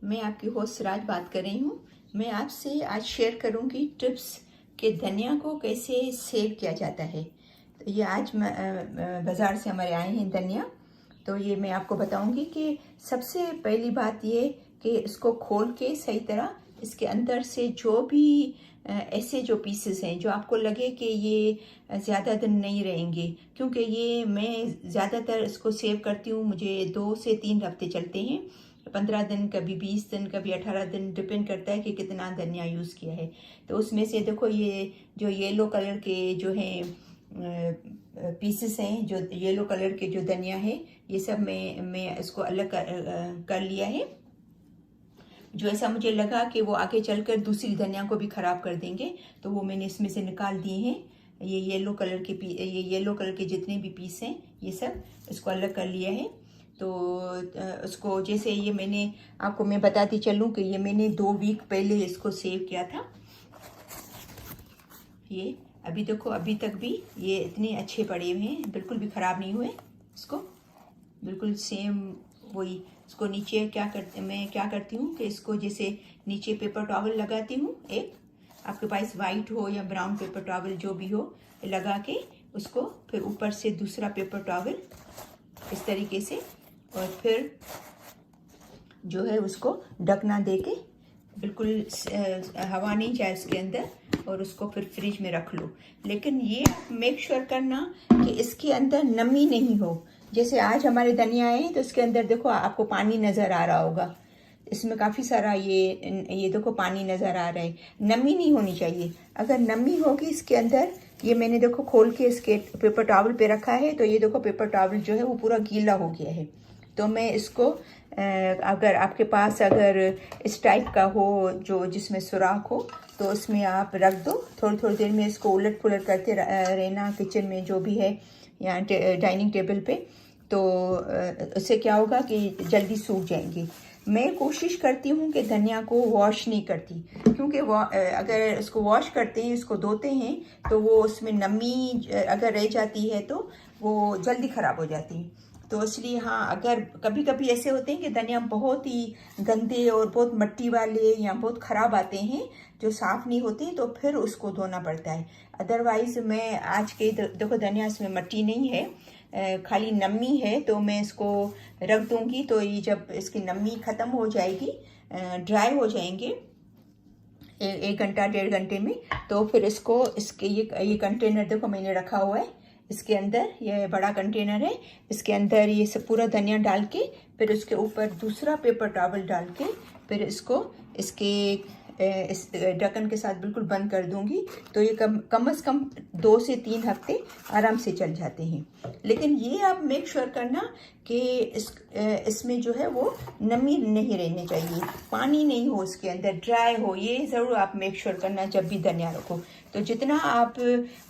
मैं आपकी होस्ट राज बात कर रही हूँ। मैं आपसे आज शेयर करूँगी टिप्स कि धनिया को कैसे सेव किया जाता है। तो ये आज बाज़ार से हमारे आए हैं धनिया। तो ये मैं आपको बताऊँगी कि सबसे पहली बात ये कि इसको खोल के सही तरह इसके अंदर से जो भी ऐसे जो पीसेस हैं जो आपको लगे कि ये ज़्यादा दिन नहीं रहेंगे, क्योंकि ये मैं ज़्यादातर इसको सेव करती हूँ, मुझे 2 से 3 हफ्ते चलते हैं। 15 दिन, कभी 20 दिन, कभी 18 दिन, डिपेंड करता है कि कितना धनिया यूज़ किया है। तो उसमें से देखो ये जो येलो कलर के जो हैं पीसेस हैं, जो येलो कलर के जो धनिया है, ये सब मैं इसको अलग कर लिया है। जो ऐसा मुझे लगा कि वो आगे चलकर दूसरी धनिया को भी ख़राब कर देंगे, तो वो मैंने इसमें से निकाल दिए हैं। ये येलो कलर के जितने भी पीस हैं ये सब इसको अलग कर लिया है। तो उसको जैसे ये मैं बताती चलूँ कि ये मैंने 2 वीक पहले इसको सेव किया था। ये अभी देखो, अभी तक भी ये इतने अच्छे पड़े हुए हैं, बिल्कुल भी ख़राब नहीं हुए। इसको बिल्कुल सेम वही, इसको नीचे मैं क्या करती हूँ कि इसको जैसे नीचे पेपर टॉवल लगाती हूँ, एक आपके पास वाइट हो या ब्राउन पेपर टॉवल जो भी हो, लगा के उसको फिर ऊपर से दूसरा पेपर टॉवल इस तरीके से, और फिर जो है उसको ढकना दे के बिल्कुल हवा नहीं जाए उसके अंदर, और उसको फिर फ्रिज में रख लो। लेकिन ये मेक श्योर करना कि इसके अंदर नमी नहीं हो। जैसे आज हमारे धनिया है तो इसके अंदर देखो आपको पानी नज़र आ रहा होगा, इसमें काफ़ी सारा ये देखो पानी नज़र आ रहा है। नमी नहीं होनी चाहिए। अगर नमी होगी इसके अंदर, ये मैंने देखो खोल के इसके पेपर टॉवल पे रखा है, तो ये देखो पेपर टॉवल जो है वो पूरा गीला हो गया है। तो मैं इसको अगर आपके पास अगर इस टाइप का हो जो जिसमें सुराख हो, तो उसमें आप रख दो। थोड़ी थोड़ी देर में इसको उलट पुलट करते रहना किचन में जो भी है या डाइनिंग टेबल पे। तो उससे क्या होगा कि जल्दी सूख जाएंगे। मैं कोशिश करती हूँ कि धनिया को वॉश नहीं करती, क्योंकि अगर इसको वॉश करते हैं, इसको धोते हैं, तो वो उसमें नमी अगर रह जाती है तो वो जल्दी ख़राब हो जाती है। तो इसलिए हाँ, अगर कभी कभी ऐसे होते हैं कि धनिया बहुत ही गंदे और बहुत मिट्टी वाले या बहुत ख़राब आते हैं जो साफ़ नहीं होते, तो फिर उसको धोना पड़ता है। अदरवाइज़ मैं आज के देखो धनिया इसमें मिट्टी नहीं है, खाली नमी है, तो मैं इसको रख दूंगी। तो ये जब इसकी नमी ख़त्म हो जाएगी, ड्राई हो जाएंगे 1 घंटा 1.5 घंटे में, तो फिर इसको ये कंटेनर देखो मैंने रखा हुआ है। इसके अंदर ये बड़ा कंटेनर है, इसके अंदर ये सब पूरा धनिया डाल के, फिर उसके ऊपर दूसरा पेपर टॉवल डाल के, फिर इसको इस ढक्कन के साथ बिल्कुल बंद कर दूंगी। तो ये कम से कम 2 से 3 हफ्ते आराम से चल जाते हैं। लेकिन ये आप मेक श्योर करना कि इसमें जो है वो नमी नहीं रहनी चाहिए, पानी नहीं हो इसके अंदर, ड्राई हो। ये ज़रूर आप मेक श्योर करना जब भी धनिया रखो। तो जितना आप,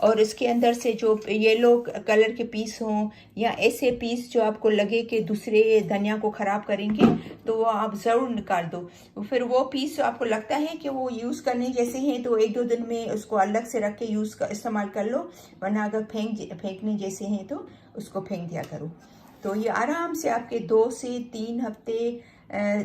और इसके अंदर से जो येलो कलर के पीस हों या ऐसे पीस जो आपको लगे कि दूसरे धनिया को ख़राब करेंगे, तो वो आप ज़रूर निकाल दो। फिर वो पीस आपको लगता है कि वो यूज़ करने जैसे हैं, तो 1-2 दिन में उसको अलग से रख के इस्तेमाल कर लो, वरना अगर फेंकने जैसे हैं तो उसको फेंक दिया करो। तो ये आराम से आपके 2 से 3 हफ्ते,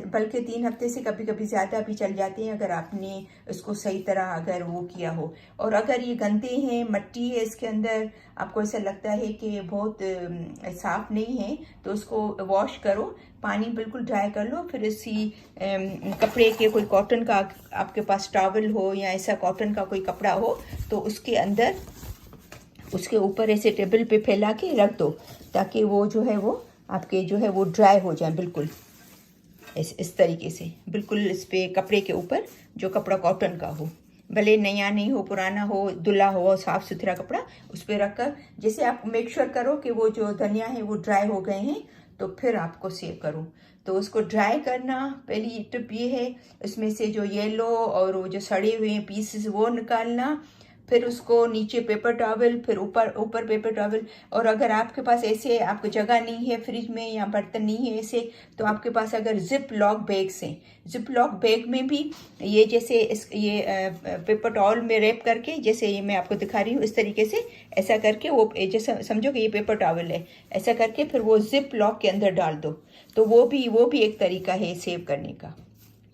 बल्कि 3 हफ्ते से कभी कभी ज़्यादा भी चल जाते हैं, अगर आपने इसको सही तरह अगर वो किया हो। और अगर ये गंदे हैं, मिट्टी है इसके अंदर, आपको ऐसा लगता है कि बहुत साफ़ नहीं है, तो उसको वॉश करो, पानी बिल्कुल ड्राई कर लो। फिर इसी कपड़े के, कोई कॉटन का आपके पास टॉवल हो या ऐसा कॉटन का कोई कपड़ा हो, तो उसके अंदर उसके ऊपर ऐसे टेबल पे फैला के रख दो, ताकि वो जो है वो आपके जो है वो ड्राई हो जाए बिल्कुल इस तरीके से। बिल्कुल इस पे कपड़े के ऊपर, जो कपड़ा कॉटन का हो, भले नया नहीं हो, पुराना हो, धुला हो, साफ़ सुथरा कपड़ा, उस पर रख कर जैसे आप मेक श्योर करो कि वो जो धनिया है वो ड्राई हो गए हैं, तो फिर आपको सेव करो। तो उसको ड्राई करना, पहली टिप ये है। इसमें से जो येलो और वो जो सड़े हुए हैं पीसेस वो निकालना, फिर उसको नीचे पेपर टॉवल, फिर ऊपर पेपर टॉवल। और अगर आपके पास ऐसे आपको जगह नहीं है फ्रिज में या बर्तन नहीं है ऐसे, तो आपके पास अगर जिप लॉक बैग्स हैं, जिप लॉक बैग में भी ये जैसे ये पेपर टॉवल में रैप करके, जैसे ये मैं आपको दिखा रही हूँ इस तरीके से, ऐसा करके वो जैसे समझो कि ये पेपर टॉवल है, ऐसा करके फिर वो जिप लॉक के अंदर डाल दो। तो वो भी एक तरीका है सेव करने का।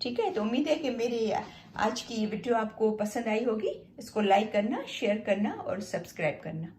ठीक है, तो उम्मीद है कि मेरी आज की वीडियो आपको पसंद आई होगी। इसको लाइक करना, शेयर करना और सब्सक्राइब करना।